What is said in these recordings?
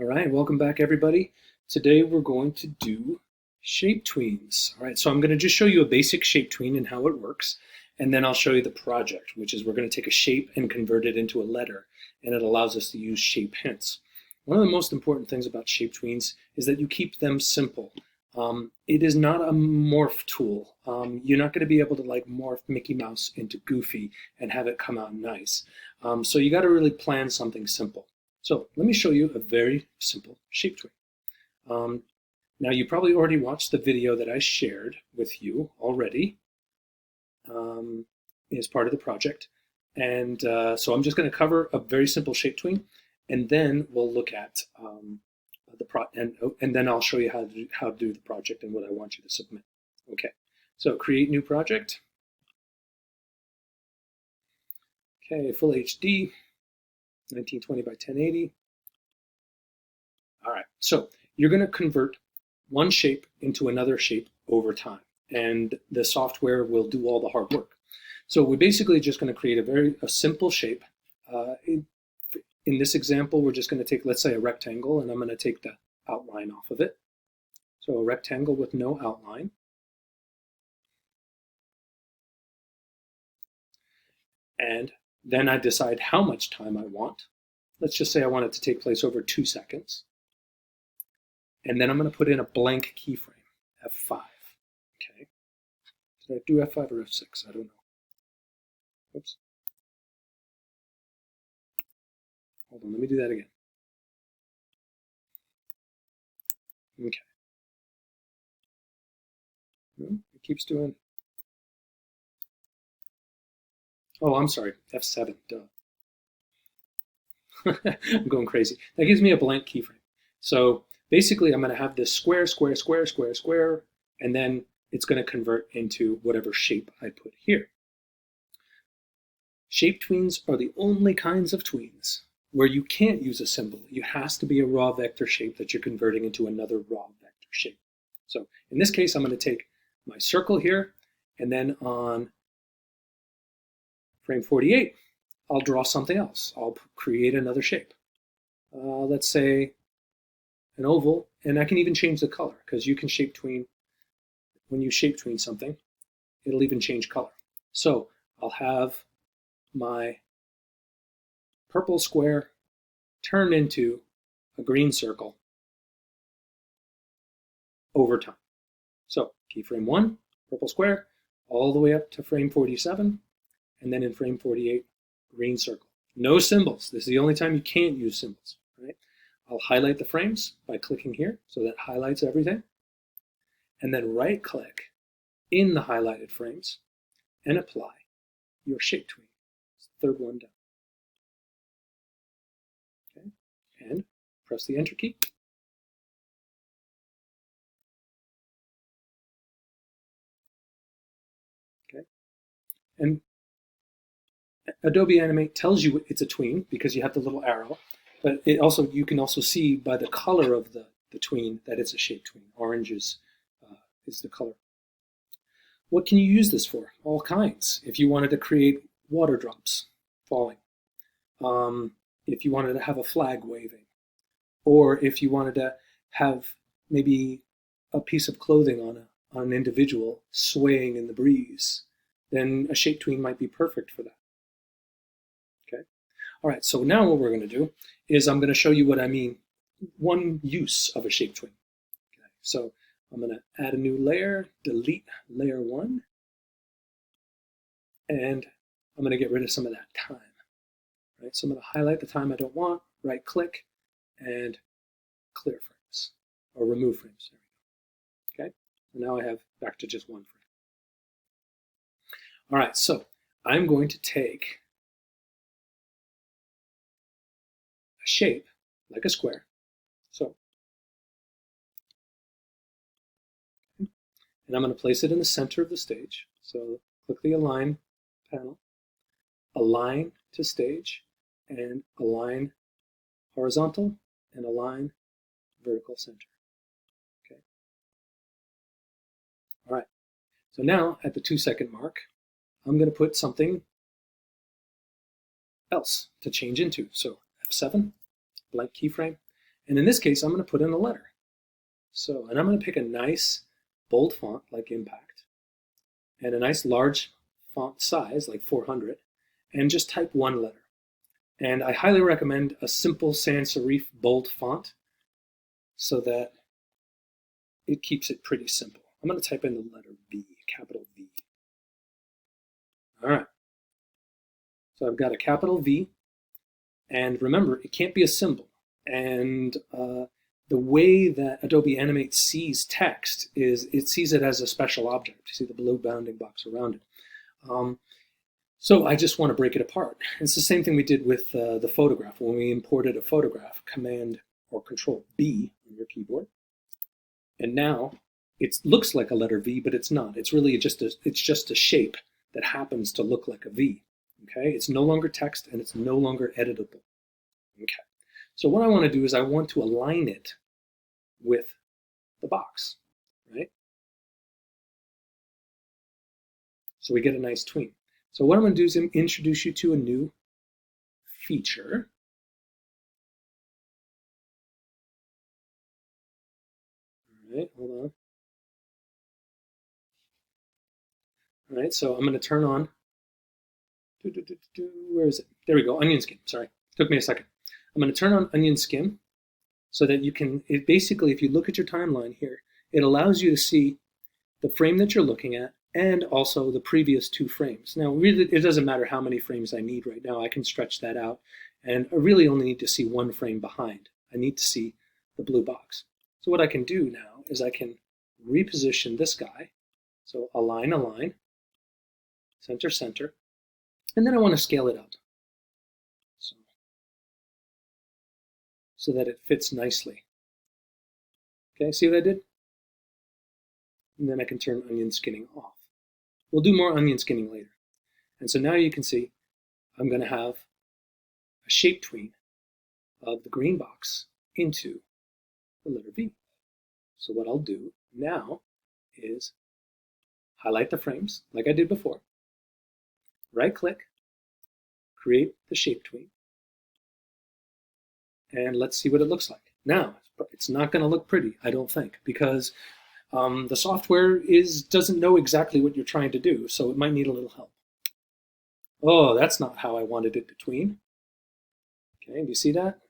All right, welcome back everybody. Today we're going to do shape tweens. All right, so I'm going to just show you a basic shape tween and how it works, and then I'll show you the project, which is we're going to take a shape and convert it into a letter, and it allows us to use shape hints. One of the most important things about shape tweens is that you keep them simple. It is not a morph tool. You're not going to be able to like morph Mickey Mouse into Goofy and have it come out nice. So you got to really plan something simple. So let me show you a very simple shape tween. Now you probably already watched the video that I shared with you already as part of the project. And so I'm just going to cover a very simple shape tween, and then we'll look at and then I'll show you how to do the project and what I want you to submit. Okay, so create new project. Okay, full HD, 1920 by 1080. All right, so you're going to convert one shape into another shape over time, and the software will do all the hard work. So we're basically just going to create a simple shape. In this example, we're just going to take, let's say, a rectangle, and I'm going to take the outline off of it. So a rectangle with no outline. And then I decide how much time I want. Let's just say I want it to take place over 2 seconds. And then I'm going to put in a blank keyframe, F5. Okay. Did I do F5 or F6? I don't know. Oops. Hold on, let me do that again. Okay. It keeps doing. Oh, I'm sorry, F7, duh. I'm going crazy. That gives me a blank keyframe. So basically, I'm going to have this square, square, square, square, square, and then it's going to convert into whatever shape I put here. Shape tweens are the only kinds of tweens where you can't use a symbol. It has to be a raw vector shape that you're converting into another raw vector shape. So in this case, I'm going to take my circle here, and then on frame 48, I'll draw something else. I'll create another shape. Let's say an oval, and I can even change the color, because you can shape tween. When you shape tween something, it'll even change color. So I'll have my purple square turn into a green circle over time. So keyframe 1, purple square, all the way up to frame 47, and then in frame 48, green circle. No symbols. This is the only time you can't use symbols. Right? I'll highlight the frames by clicking here, so that highlights everything. And then right-click in the highlighted frames and apply your shape tween. It's the third one down. Okay, and press the Enter key. Okay, and Adobe Animate tells you it's a tween because you have the little arrow, but you can also see by the color of the tween that it's a shape tween. Orange is the color. What can you use this for? All kinds. If you wanted to create water drops falling, if you wanted to have a flag waving, or if you wanted to have maybe a piece of clothing on an individual swaying in the breeze, then a shape tween might be perfect for that. Okay. All right, so now what we're going to do is I'm going to show you what I mean, one use of a shape tween. Okay. So I'm going to add a new layer, delete layer 1, and I'm going to get rid of some of that time. Right? So I'm going to highlight the time I don't want, right click, and clear frames, or remove frames. There we go. Okay, and now I have back to just one frame. All right, so I'm going to take a shape like a square. So, and I'm going to place it in the center of the stage. So click the Align panel, Align to Stage, and Align Horizontal, and Align Vertical Center. Okay. All right. So now at the 2-second mark, I'm going to put something else to change into. So F7, blank keyframe, And in this case, I'm going to put in a letter. So, and I'm going to pick a nice bold font like Impact and a nice large font size like 400 and just type one letter. And I highly recommend a simple sans serif bold font so that it keeps it pretty simple. I'm going to type in the letter V, capital V. All right. So I've got a capital V. And remember, it can't be a symbol. And the way that Adobe Animate sees text is it sees it as a special object. You see the blue bounding box around it. So I just want to break it apart. It's the same thing we did with the photograph. When we imported a photograph, Command or Control B on your keyboard. And now it looks like a letter V, but it's not. It's really just a shape that happens to look like a V. Okay, it's no longer text and it's no longer editable. Okay, so what I want to do is I want to align it with the box, right? So we get a nice tween. So what I'm going to do is introduce you to a new feature. All right, hold on. All right, so I'm going to turn on. Where is it? There we go, Onion Skin. Sorry, took me a second. I'm going to turn on Onion Skin so that you can, basically, if you look at your timeline here, it allows you to see the frame that you're looking at and also the previous two frames. Now, really, it doesn't matter how many frames I need right now. I can stretch that out, and I really only need to see one frame behind. I need to see the blue box. So what I can do now is I can reposition this guy. So align, align, center, center, and then I want to scale it up so that it fits nicely. Okay, see what I did? And then I can turn onion skinning off. We'll do more onion skinning later. And so now you can see I'm going to have a shape tween of the green box into the letter V. So what I'll do now is highlight the frames like I did before, right click, create the shape tween, and let's see what it looks like. Now, it's not going to look pretty, I don't think, because the software doesn't know exactly what you're trying to do, so it might need a little help. Oh, that's not how I wanted it to tween. Okay, do you see that?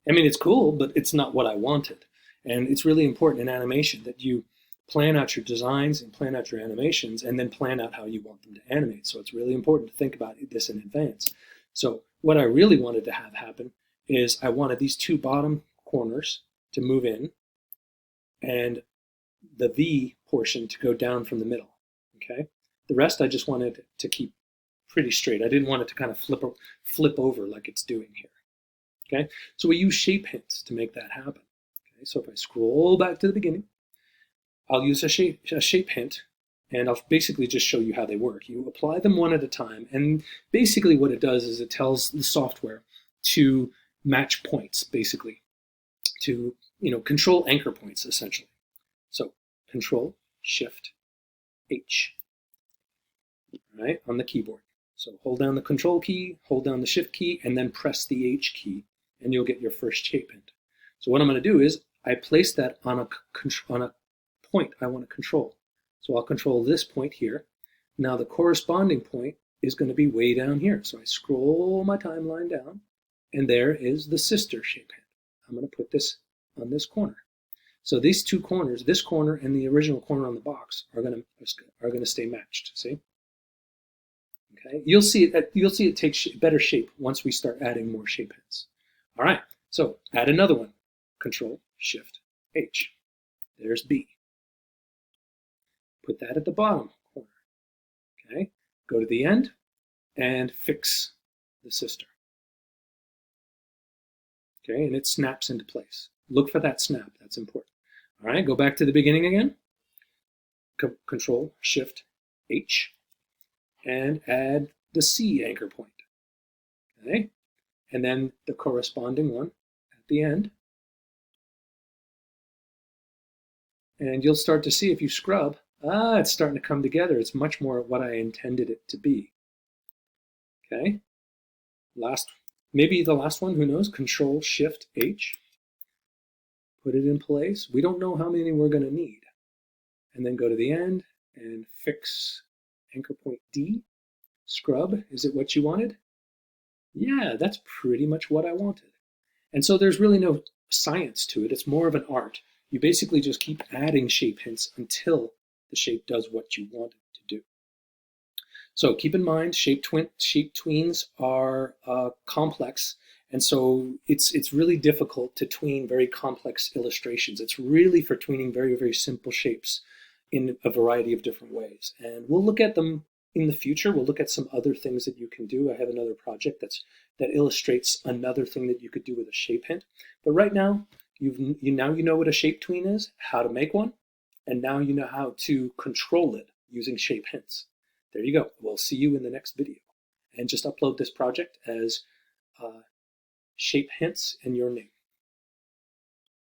I mean, it's cool, but it's not what I wanted. And it's really important in animation that you plan out your designs and plan out your animations and then plan out how you want them to animate. So it's really important to think about this in advance. So what I really wanted to have happen is I wanted these two bottom corners to move in and the V portion to go down from the middle, okay? The rest I just wanted to keep pretty straight. I didn't want it to kind of flip over like it's doing here, okay? So we use shape hints to make that happen, okay? So if I scroll back to the beginning, I'll use a shape hint, and I'll basically just show you how they work. You apply them one at a time, and basically what it does is it tells the software to match points, basically, to control anchor points, essentially. So Control, Shift, H, right, on the keyboard. So hold down the Control key, hold down the Shift key, and then press the H key, and you'll get your first shape hint. So what I'm going to do is I place that on a point I want to control. So I'll control this point here. Now the corresponding point is going to be way down here. So I scroll my timeline down, and there is the sister shape hint. I'm going to put this on this corner. So these two corners, this corner and the original corner on the box, are going to stay matched. See? Okay. You'll see it take better shape once we start adding more shape hints. All right. So add another one. Control, Shift, H. There's B. Put that at the bottom corner. Okay. Go to the end and fix the sister. Okay, and it snaps into place. Look for that snap. That's important. All right, go back to the beginning again. Control, Shift, H, and add the C anchor point. Okay, and then the corresponding one at the end. And you'll start to see if you scrub, it's starting to come together. It's much more what I intended it to be. Okay, maybe the last one, who knows? Control, Shift, H. put it in place. We don't know how many we're going to need. And then go to the end and fix anchor point D. Scrub, is it what you wanted? Yeah, that's pretty much what I wanted. And so there's really no science to it. It's more of an art. You basically just keep adding shape hints until the shape does what you want it to do. So keep in mind, shape tweens are complex, and so it's really difficult to tween very complex illustrations. It's really for tweening very, very simple shapes in a variety of different ways. And we'll look at them in the future. We'll look at some other things that you can do. I have another project that illustrates another thing that you could do with a shape hint. But right now, you know what a shape tween is, how to make one, and now you know how to control it using shape hints. There you go. We'll see you in the next video. And just upload this project as shape hints and your name.